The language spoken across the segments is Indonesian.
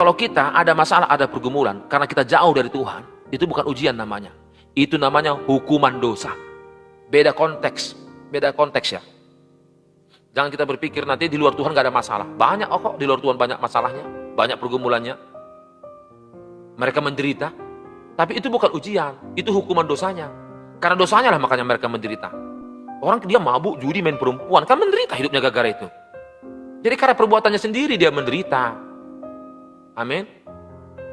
Kalau kita ada masalah, ada pergumulan, karena kita jauh dari Tuhan, itu bukan ujian namanya. Itu namanya hukuman dosa. Beda konteks ya. Jangan kita berpikir nanti di luar Tuhan gak ada masalah. Banyak kok di luar Tuhan, banyak masalahnya, banyak pergumulannya. Mereka menderita, tapi itu bukan ujian, itu hukuman dosanya. Karena dosanya lah makanya mereka menderita. Orang dia mabuk, judi, main perempuan, kan menderita hidupnya gara-gara itu. Jadi karena perbuatannya sendiri dia menderita. Amin.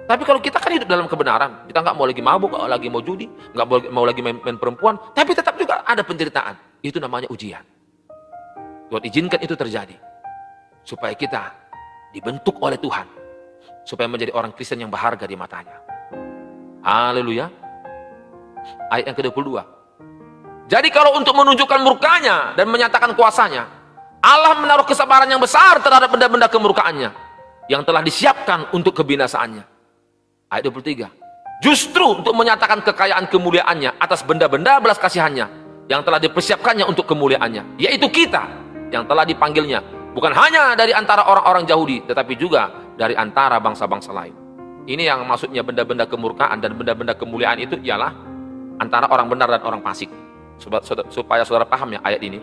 Tapi kalau kita kan hidup dalam kebenaran, kita nggak mau lagi mabuk, nggak lagi mau judi, nggak mau lagi main perempuan, tapi tetap juga ada penderitaan. Itu namanya ujian. Tuhan izinkan itu terjadi supaya kita dibentuk oleh Tuhan, supaya menjadi orang Kristen yang berharga di matanya. Haleluya. Ayat yang ke-22. Jadi kalau untuk menunjukkan murkanya dan menyatakan kuasanya, Allah menaruh kesabaran yang besar terhadap benda-benda kemurkaannya yang telah disiapkan untuk kebinasaannya. Ayat 23. Justru untuk menyatakan kekayaan kemuliaannya atas benda-benda belas kasihannya yang telah dipersiapkannya untuk kemuliaannya, yaitu kita yang telah dipanggilnya bukan hanya dari antara orang-orang Yahudi, tetapi juga dari antara bangsa-bangsa lain. Ini yang maksudnya benda-benda kemurkaan dan benda-benda kemuliaan itu ialah antara orang benar dan orang fasik. Supaya saudara paham ya ayat ini.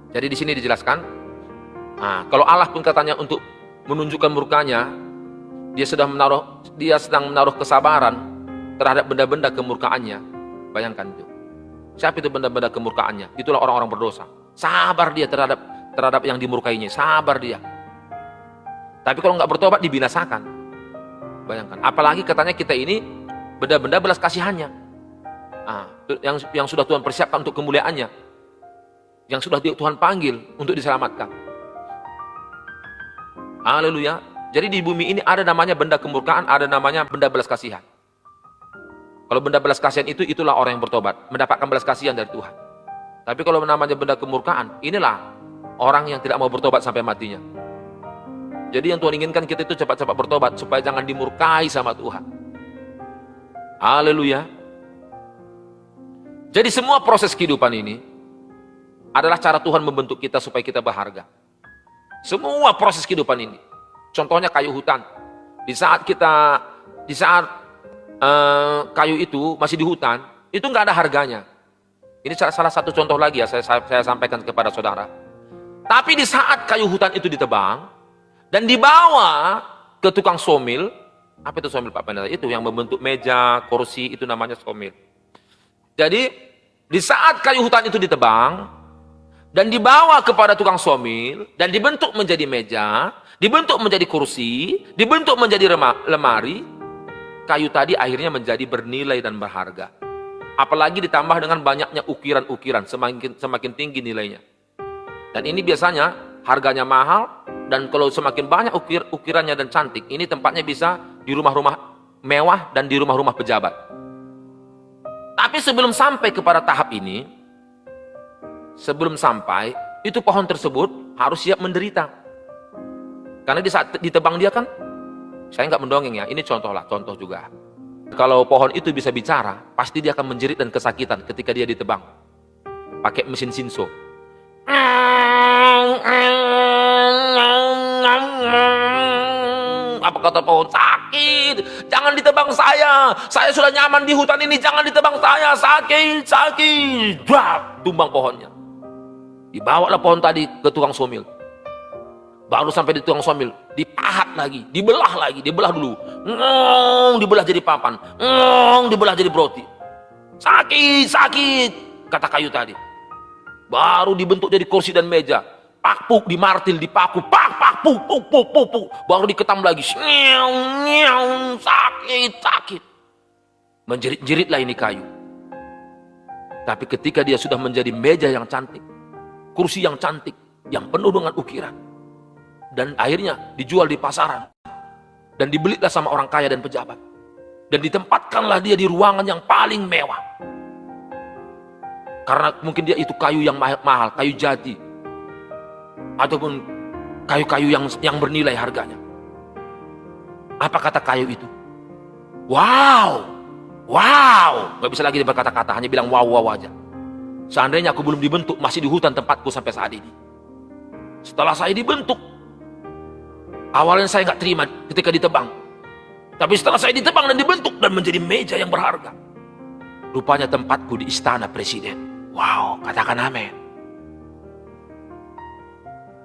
Jadi di sini dijelaskan, kalau Allah pun katanya untuk menunjukkan murkanya, dia sedang menaruh kesabaran terhadap benda-benda kemurkaannya. Bayangkan itu. Siapa itu benda-benda kemurkaannya? Itulah orang-orang berdosa. Sabar dia terhadap yang dimurkainya. Sabar dia. Tapi kalau nggak bertobat dibinasakan. Bayangkan. Apalagi katanya kita ini benda-benda belas kasihannya. Yang sudah Tuhan persiapkan untuk kemuliaannya. Yang sudah Tuhan panggil untuk diselamatkan. Haleluya. Jadi di bumi ini ada namanya benda kemurkaan, ada namanya benda belas kasihan. Kalau benda belas kasihan itulah orang yang bertobat, mendapatkan belas kasihan dari Tuhan. Tapi kalau namanya benda kemurkaan, inilah orang yang tidak mau bertobat sampai matinya. Jadi yang Tuhan inginkan kita itu cepat-cepat bertobat, supaya jangan dimurkai sama Tuhan. Haleluya. Jadi semua proses kehidupan ini adalah cara Tuhan membentuk kita supaya kita berharga. Semua proses kehidupan ini. Contohnya kayu hutan. Di saat kayu itu masih di hutan, itu nggak ada harganya. Ini salah satu contoh lagi ya, saya sampaikan kepada saudara. Tapi di saat kayu hutan itu ditebang dan dibawa ke tukang somil, apa itu somil Pak Pendeta? Itu yang membentuk meja, kursi, itu namanya somil. Jadi di saat kayu hutan itu ditebang dan dibawa kepada tukang somil dan dibentuk menjadi meja, dibentuk menjadi kursi, dibentuk menjadi lemari, kayu tadi akhirnya menjadi bernilai dan berharga. Apalagi ditambah dengan banyaknya ukiran-ukiran, semakin tinggi nilainya. Dan ini biasanya harganya mahal, dan kalau semakin banyak ukirannya dan cantik, ini tempatnya bisa di rumah-rumah mewah dan di rumah-rumah pejabat. Tapi sebelum sampai kepada tahap ini, sebelum sampai, itu pohon tersebut harus siap menderita. Karena di saat ditebang dia kan, saya nggak mendongeng ya, ini contoh juga. Kalau pohon itu bisa bicara, pasti dia akan menjerit dan kesakitan ketika dia ditebang. Pakai mesin sinso. Apa kata pohon? Sakit, jangan ditebang saya sudah nyaman di hutan ini, jangan ditebang saya, sakit. Tumbang pohonnya. Dibawalah pohon tadi ke tukang somil. Baru sampai di tukang somil, dipahat lagi, dibelah dulu. Dibelah jadi papan, dibelah jadi roti. Sakit, kata kayu tadi. Baru dibentuk jadi kursi dan meja. Pakpuk, dimartil, dipaku, puk. Baru diketam lagi. Sakit. Menjerit-jeritlah ini kayu. Tapi ketika dia sudah menjadi meja yang cantik, kursi yang cantik, yang penuh dengan ukiran, dan akhirnya dijual di pasaran, dan dibelilah sama orang kaya dan pejabat, dan ditempatkanlah dia di ruangan yang paling mewah, karena mungkin dia itu kayu yang mahal, kayu jati, ataupun kayu-kayu yang bernilai harganya. Apa kata kayu itu? Wow, gak bisa lagi berkata-kata, hanya bilang wow aja. Seandainya aku belum dibentuk, masih di hutan tempatku sampai saat ini. Setelah saya dibentuk, Awalnya saya nggak terima ketika ditebang. Tapi setelah saya ditebang dan dibentuk dan menjadi meja yang berharga, rupanya tempatku di istana presiden. Wow, katakan amin.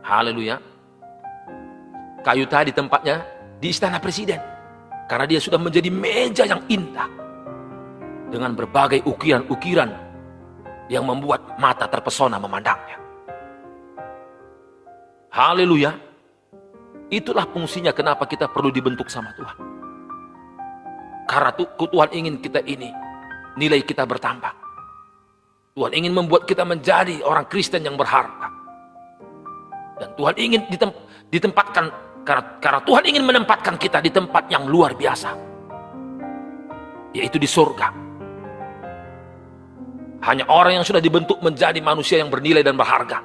Haleluya. Kayu tadi tempatnya di istana presiden. Karena dia sudah menjadi meja yang indah. Dengan berbagai ukiran-ukiran yang membuat mata terpesona memandangnya. Haleluya. Itulah fungsinya kenapa kita perlu dibentuk sama Tuhan. Karena Tuhan ingin kita ini, nilai kita bertambah. Tuhan ingin membuat kita menjadi orang Kristen yang berharga. Dan Tuhan ingin ditempatkan, karena Tuhan ingin menempatkan kita di tempat yang luar biasa. Yaitu di surga. Hanya orang yang sudah dibentuk menjadi manusia yang bernilai dan berharga,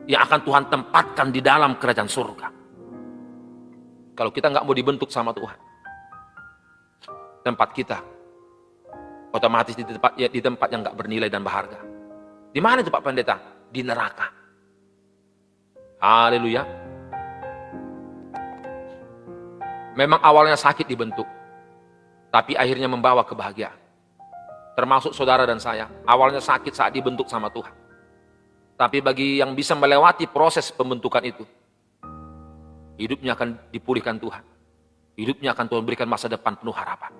yang akan Tuhan tempatkan di dalam kerajaan surga. Kalau kita nggak mau dibentuk sama Tuhan, tempat kita otomatis di tempat yang nggak bernilai dan berharga. Di mana itu Pak Pendeta? Di neraka. Haleluya. Memang awalnya sakit dibentuk, tapi akhirnya membawa kebahagiaan. Termasuk saudara dan saya, awalnya sakit saat dibentuk sama Tuhan. Tapi bagi yang bisa melewati proses pembentukan itu, hidupnya akan dipulihkan Tuhan. Hidupnya akan Tuhan berikan masa depan penuh harapan.